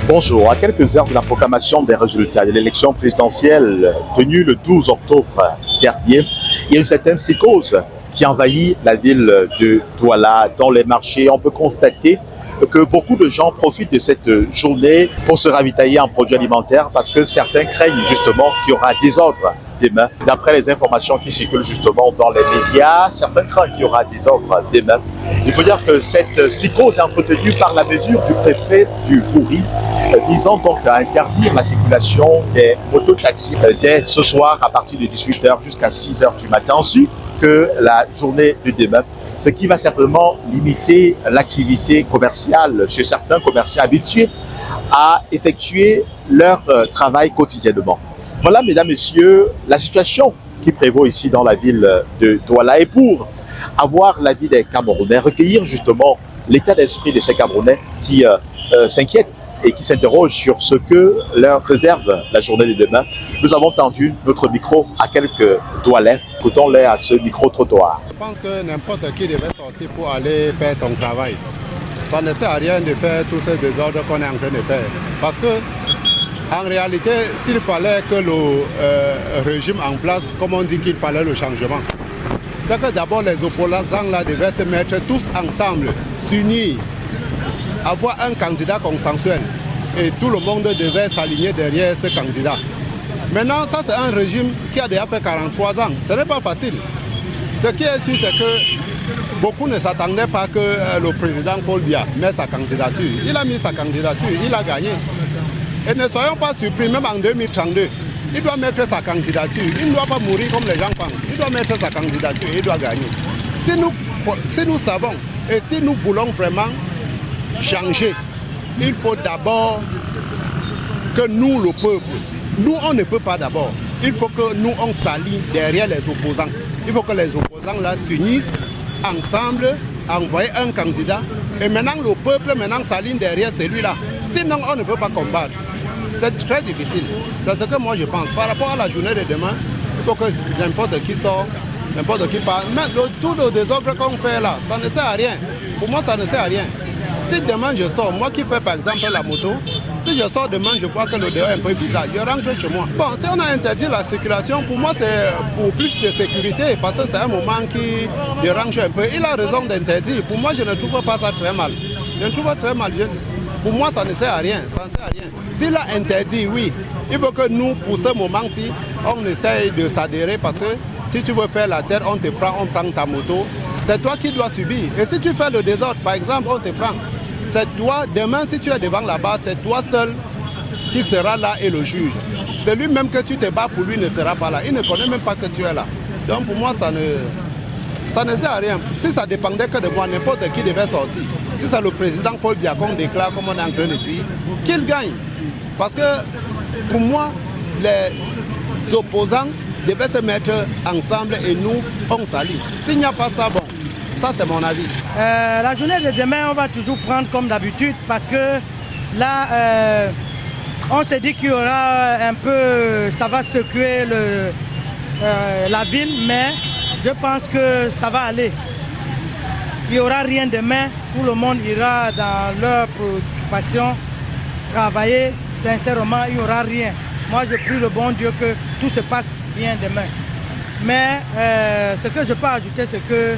Bonjour, à quelques heures de la proclamation des résultats de l'élection présidentielle tenue le 12 octobre dernier, il y a une certaine psychose qui envahit la ville de Douala. Dans les marchés, on peut constater que beaucoup de gens profitent de cette journée pour se ravitailler en produits alimentaires parce que certains craignent justement qu'il y aura des ordres demain. D'après les informations qui circulent justement dans les médias, certains craignent qu'il y aura des ordres demain. Il faut dire que cette psychose est entretenue par la mesure du préfet du Vouri visant donc à interdire la circulation des mototaxis dès ce soir à partir de 18h jusqu'à 6h du matin, ainsi que la journée de demain, ce qui va certainement limiter l'activité commerciale chez certains commerçants habitués à effectuer leur travail quotidiennement. Voilà, mesdames, messieurs, la situation qui prévaut ici dans la ville de Douala. Et pour avoir l'avis des Camerounais, recueillir justement l'état d'esprit de ces Camerounais qui s'inquiètent et qui s'interrogent sur ce que leur réserve la journée de demain, nous avons tendu notre micro à quelques Doualais. Écoutons-les à ce micro-trottoir. Je pense que n'importe qui devait sortir pour aller faire son travail. Ça ne sert à rien de faire tous ces désordres qu'on est en train de faire. Parce que, en réalité, s'il fallait que le régime en place, comme on dit qu'il fallait le changement, c'est que d'abord les opposants là devaient se mettre tous ensemble, s'unir, avoir un candidat consensuel. Et tout le monde devait s'aligner derrière ce candidat. Maintenant, ça c'est un régime qui a déjà fait 43 ans. Ce n'est pas facile. Ce qui est sûr, c'est que beaucoup ne s'attendaient pas que le président Paul Biya mette sa candidature. Il a mis sa candidature, il a gagné. Et ne soyons pas surpris, même en 2032, il doit mettre sa candidature. Il ne doit pas mourir comme les gens pensent. Il doit mettre sa candidature et il doit gagner. Si nous savons et si nous voulons vraiment changer, il faut d'abord que nous, le peuple, nous, on ne peut pas d'abord. Il faut que nous, on s'allie derrière les opposants. Il faut que les opposants là s'unissent ensemble, envoyer un candidat. Et maintenant, le peuple s'aligne derrière celui-là. Sinon, on ne peut pas combattre. C'est très difficile. C'est ce que moi je pense. Par rapport à la journée de demain, il faut que n'importe qui sort, n'importe qui parle. Mais tout le désordre qu'on fait là, ça ne sert à rien. Pour moi, ça ne sert à rien. Si demain je sors, moi qui fais par exemple la moto, si je sors demain, je vois que le dehors est un peu bizarre, je rentre chez moi. Bon, si on a interdit la circulation, pour moi c'est pour plus de sécurité, parce que c'est un moment qui dérange un peu. Il a raison d'interdire. Pour moi, je ne trouve pas ça très mal. Je ne trouve pas très mal. Pour moi, ça ne sert à rien. Ça ne sert à rien. S'il a interdit, oui, il faut que nous, pour ce moment-ci, on essaye de s'adhérer parce que si tu veux faire la terre, on prend ta moto. C'est toi qui dois subir. Et si tu fais le désordre, par exemple, on te prend. C'est toi, demain, si tu es devant là-bas, c'est toi seul qui sera là et le juge. Celui-même que tu te bats pour lui ne sera pas là. Il ne connaît même pas que tu es là. Donc pour moi, ça ne sert à rien. Si ça dépendait que de moi, n'importe qui devait sortir. Si c'est le président Paul Biya qu'on déclare, comme on est en train de dire, qu'il gagne. Parce que pour moi, les opposants devaient se mettre ensemble et nous, on s'allie. S'il n'y a pas ça, bon, ça c'est mon avis. La journée de demain, on va toujours prendre comme d'habitude parce que là, on s'est dit qu'il y aura un peu, ça va secouer la ville, mais je pense que ça va aller. Il n'y aura rien demain, tout le monde ira dans leur préoccupation, travailler, sincèrement, il n'y aura rien. Moi, je prie le bon Dieu que tout se passe bien demain. Mais ce que je peux ajouter, c'est que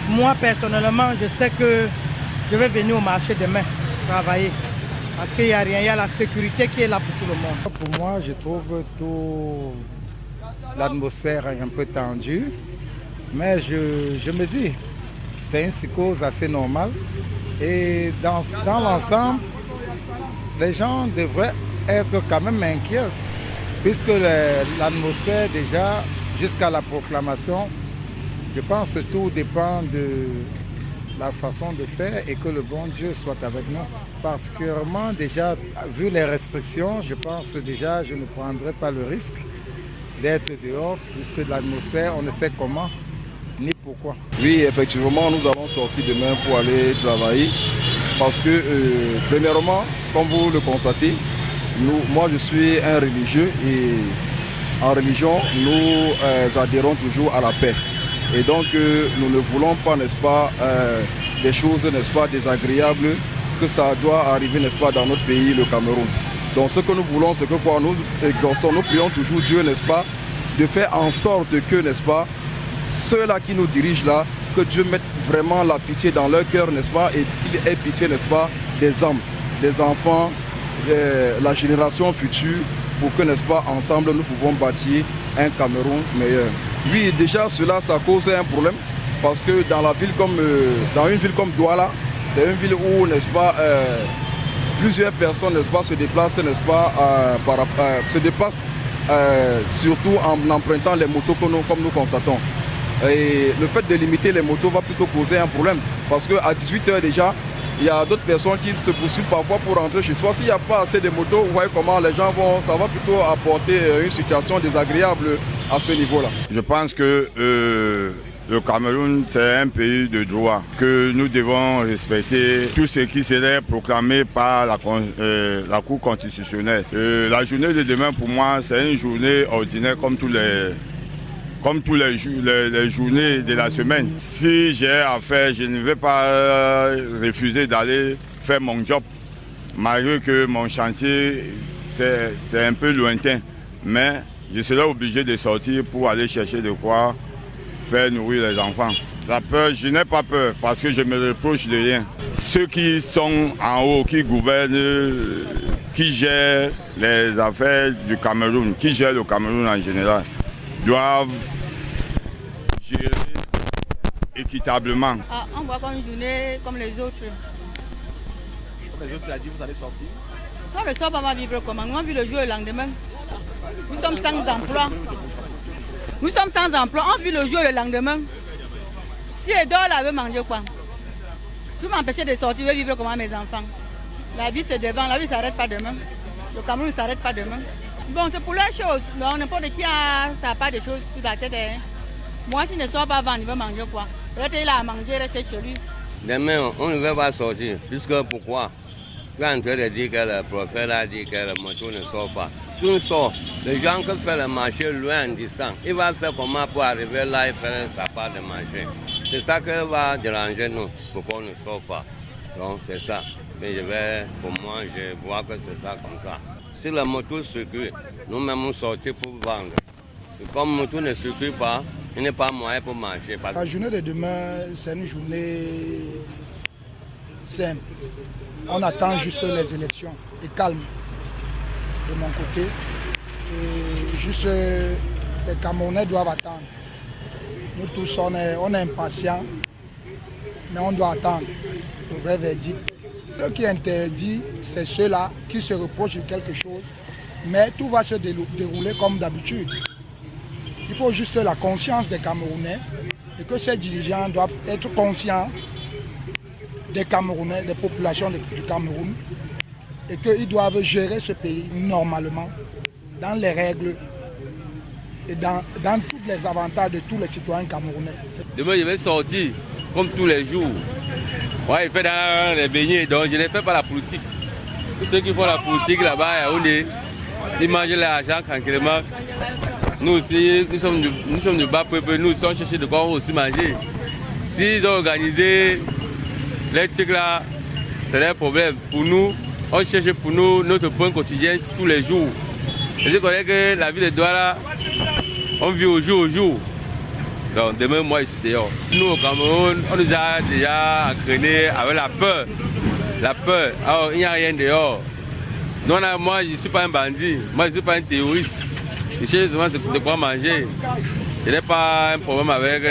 moi, personnellement, je sais que je vais venir au marché demain travailler. Parce qu'il n'y a rien, il y a la sécurité qui est là pour tout le monde. Pour moi, je trouve tout l'atmosphère un peu tendue. Mais je me dis, c'est une psychose assez normale. Et dans l'ensemble, les gens devraient être quand même inquiets. Puisque l'atmosphère déjà, jusqu'à la proclamation, je pense que tout dépend de la façon de faire et que le bon Dieu soit avec nous. Particulièrement déjà, vu les restrictions, je pense déjà je ne prendrai pas le risque d'être dehors puisque l'atmosphère, on ne sait comment ni pourquoi. Oui, effectivement, nous allons sortir demain pour aller travailler parce que, premièrement, comme vous le constatez, moi je suis un religieux et en religion, nous adhérons toujours à la paix. Et donc nous ne voulons pas, n'est-ce pas, des choses, n'est-ce pas, désagréables que ça doit arriver, n'est-ce pas, dans notre pays, le Cameroun. Donc ce que nous voulons, c'est que quoi, nous exauçons, nous prions toujours Dieu, n'est-ce pas, de faire en sorte que, n'est-ce pas, ceux-là qui nous dirigent là, que Dieu mette vraiment la pitié dans leur cœur, n'est-ce pas, et qu'il ait pitié, n'est-ce pas, des hommes, des enfants, la génération future, pour que, n'est-ce pas, ensemble, nous pouvons bâtir un Cameroun meilleur. Oui, déjà, cela, ça cause un problème, parce que dans une ville comme Douala, c'est une ville où, n'est-ce pas, plusieurs personnes, n'est-ce pas, se déplacent, n'est-ce pas, surtout en empruntant les motos comme nous constatons. Et le fait de limiter les motos va plutôt causer un problème, parce qu'à 18h déjà, il y a d'autres personnes qui se poursuivent parfois pour rentrer chez soi. S'il n'y a pas assez de motos, vous voyez comment les gens vont, ça va plutôt apporter une situation désagréable à ce niveau-là. Je pense que le Cameroun, c'est un pays de droit, que nous devons respecter tout ce qui serait proclamé par la Cour constitutionnelle. La journée de demain, pour moi, c'est une journée ordinaire comme tous les journées de la semaine. Si j'ai à faire, je ne vais pas refuser d'aller faire mon job, malgré que mon chantier, c'est un peu lointain. Mais je serai obligé de sortir pour aller chercher de quoi faire nourrir les enfants. La peur, je n'ai pas peur parce que je me reproche de rien. Ceux qui sont en haut, qui gouvernent, qui gèrent les affaires du Cameroun, qui gèrent le Cameroun en général, doivent gérer équitablement. On voit comme une journée comme les autres. Comme les autres, tu as dit, vous allez sortir? Si on ne sort pas, on va vivre comment? Nous, on vit le jour et le lendemain. Nous sommes sans emploi. Nous sommes sans emploi, on vit le jour et le lendemain. Si Edouard là veut manger quoi? Si vous m'empêchez de sortir, je vais vivre comment mes enfants? La vie c'est devant, la vie ne s'arrête pas demain. Le Cameroun ne s'arrête pas demain. Bon, c'est pour les choses. N'importe qui a sa part de choses sur la tête. Hein. Moi, si je ne sors pas vendre, il veut manger quoi? Peut-être il a à manger, rester chez lui. Demain, on ne va pas sortir. Puisque pourquoi? Tu es en train de dire que le prophète a dit que la moto ne sort pas. Si on sort, les gens qui font le marché loin en distance, il va faire comment pour arriver là et faire sa part de marché. C'est ça qui va déranger nous, pourquoi on ne sort pas. Donc c'est ça. Mais pour moi, je vois que c'est ça comme ça. Si la moto circule, nous-mêmes nous sortir pour vendre. Et comme la moto ne circule pas, il n'est pas moyen pour marcher. La journée de demain, c'est une journée simple. On attend juste les élections et calme de mon côté. Et juste les Camerounais doivent attendre. Nous tous, on est impatients, mais on doit attendre le vrai verdict. Ce qui est interdit, c'est ceux-là qui se reprochent de quelque chose, mais tout va se dérouler comme d'habitude. Il faut juste la conscience des Camerounais et que ces dirigeants doivent être conscients des Camerounais, des populations du Cameroun, et qu'ils doivent gérer ce pays normalement, dans les règles et dans tous les avantages de tous les citoyens camerounais. Demain, je vais sortir comme tous les jours. Ouais, il fait dans les beignets, donc je ne fais pas la politique. Tous ceux qui font la politique là-bas, ils mangent l'argent tranquillement. Nous aussi, nous sommes du bas peuple, nous sommes cherchés de quoi aussi manger. S'ils ont organisé les trucs là, c'est un problème. Pour nous, on cherche pour nous notre point quotidien tous les jours. Je connais que la vie de Douala, on vit au jour au jour. Donc demain, moi, je suis dehors. Nous, au Cameroun, on nous a déjà entraînés avec la peur. La peur. Alors, il n'y a rien dehors. Non, moi, je ne suis pas un bandit. Moi, je ne suis pas un terroriste. Je cherche souvent de quoi manger. Je n'ai pas un problème avec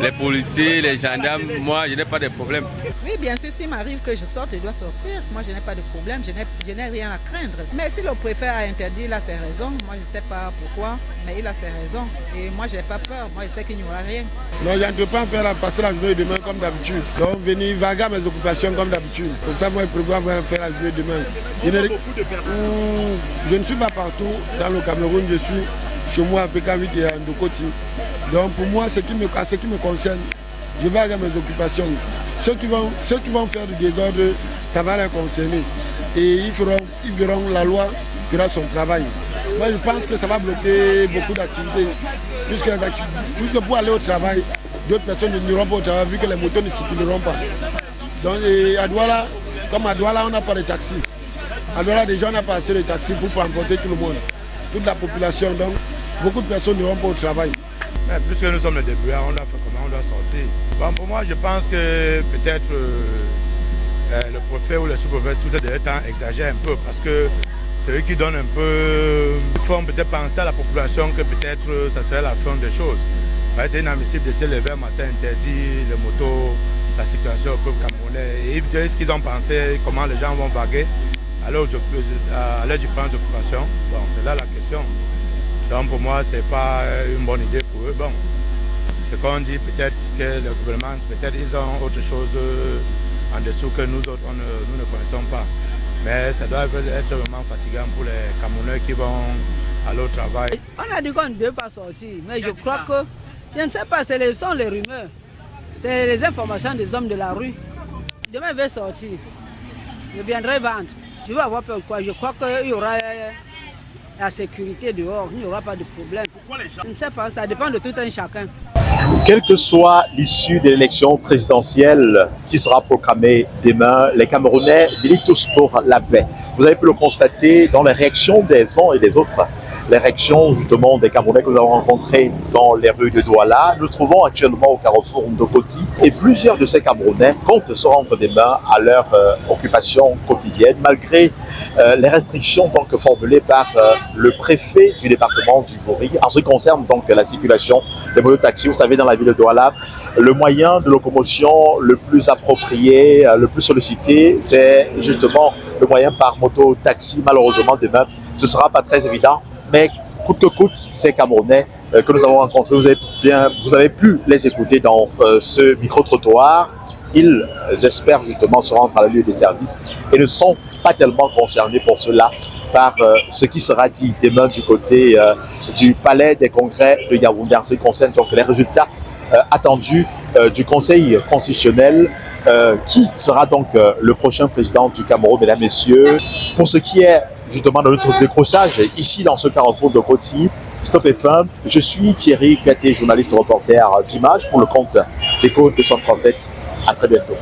les policiers, les gendarmes. Moi, je n'ai pas de problème. Oui, bien sûr, s'il m'arrive que je sorte, je dois sortir. Moi, je n'ai pas de problème, je n'ai rien à craindre. Mais si le préfet a interdit, il a ses raisons. Moi, je ne sais pas pourquoi, mais il a ses raisons. Et moi, je n'ai pas peur. Moi, je sais qu'il n'y aura rien. Non, je ne peux pas passer la journée demain comme d'habitude. Donc, venir vaguer mes occupations comme d'habitude. Comme ça, moi, je prévois faire la journée demain. Je ne suis pas partout dans le Cameroun. Je suis chez moi à PK8 et à Ndokoti. Donc pour moi, ce qui me concerne, je vais avoir mes occupations. Ceux qui vont faire du désordre, ça va les concerner. Et ils verront la loi fera son travail. Moi je pense que ça va bloquer beaucoup d'activités. Puisque pour aller au travail, d'autres personnes n'iront pas au travail vu que les motos ne circuleront pas. Donc à Douala, Comme à Douala, on n'a pas de taxi. À Douala, déjà, on n'a pas assez de taxis pour transporter tout le monde. Toute la population, donc, beaucoup de personnes n'iront pas au travail. Mais puisque nous sommes les débrouillards, on doit faire comment, on doit sortir. Bon, pour moi, je pense que peut-être le préfet ou le sous-préfet, tout ça, des temps exagère un peu parce que c'est eux qui donnent un peu. Ils font peut-être penser à la population que peut-être ça serait la fin des choses. C'est inadmissible de se lever un matin, interdire les motos, la situation au peuple camerounais. Et ils disent ce qu'ils ont pensé, comment les gens vont vaguer à leurs différentes occupations. Bon, c'est là la question. Donc pour moi, ce n'est pas une bonne idée pour eux. Bon, ce qu'on dit, peut-être que le gouvernement, peut-être ils ont autre chose en dessous que nous autres, nous ne connaissons pas. Mais ça doit être vraiment fatigant pour les Camerounais qui vont aller au travail. On a dit qu'on ne devait pas sortir, mais je crois que, je ne sais pas, ce sont les rumeurs, c'est les informations des hommes de la rue. Demain, je vais sortir, je viendrai vendre. Tu vas avoir peur de quoi? Je crois qu'il y aura la sécurité dehors, il n'y aura pas de problème. Je ne sais pas, ça dépend de tout un chacun. Quelle que soit l'issue de l'élection présidentielle qui sera proclamée demain, les Camerounais militent tous pour la paix. Vous avez pu le constater dans les réactions des uns et des autres. Les réactions justement des Camerounais que nous avons rencontrés dans les rues de Douala. Nous nous trouvons actuellement au carrefour de Koti et plusieurs de ces Camerounais comptent se rendre demain à leur occupation quotidienne malgré les restrictions donc formulées par le préfet du département du Bouri. En ce qui concerne donc la circulation des mototaxis, vous savez, dans la ville de Douala, le moyen de locomotion le plus approprié, le plus sollicité, c'est justement le moyen par moto-taxi. Malheureusement, demain, ce ne sera pas très évident. Mais coûte que coûte, ces Camerounais que nous avons rencontrés, vous avez pu les écouter dans ce micro-trottoir. Ils espèrent justement se rendre à la lieu des services et ne sont pas tellement concernés pour cela par ce qui sera dit demain du côté du palais des congrès de Yaoundé. En ce qui concerne donc les résultats attendus du Conseil constitutionnel qui sera donc le prochain président du Cameroun, mesdames, messieurs. Pour ce qui est justement de notre décrochage ici dans ce carrefour de Koti, Stop FM, je suis Thierry Katé, journaliste reporter d'Images pour le compte d'Echo 237. À très bientôt.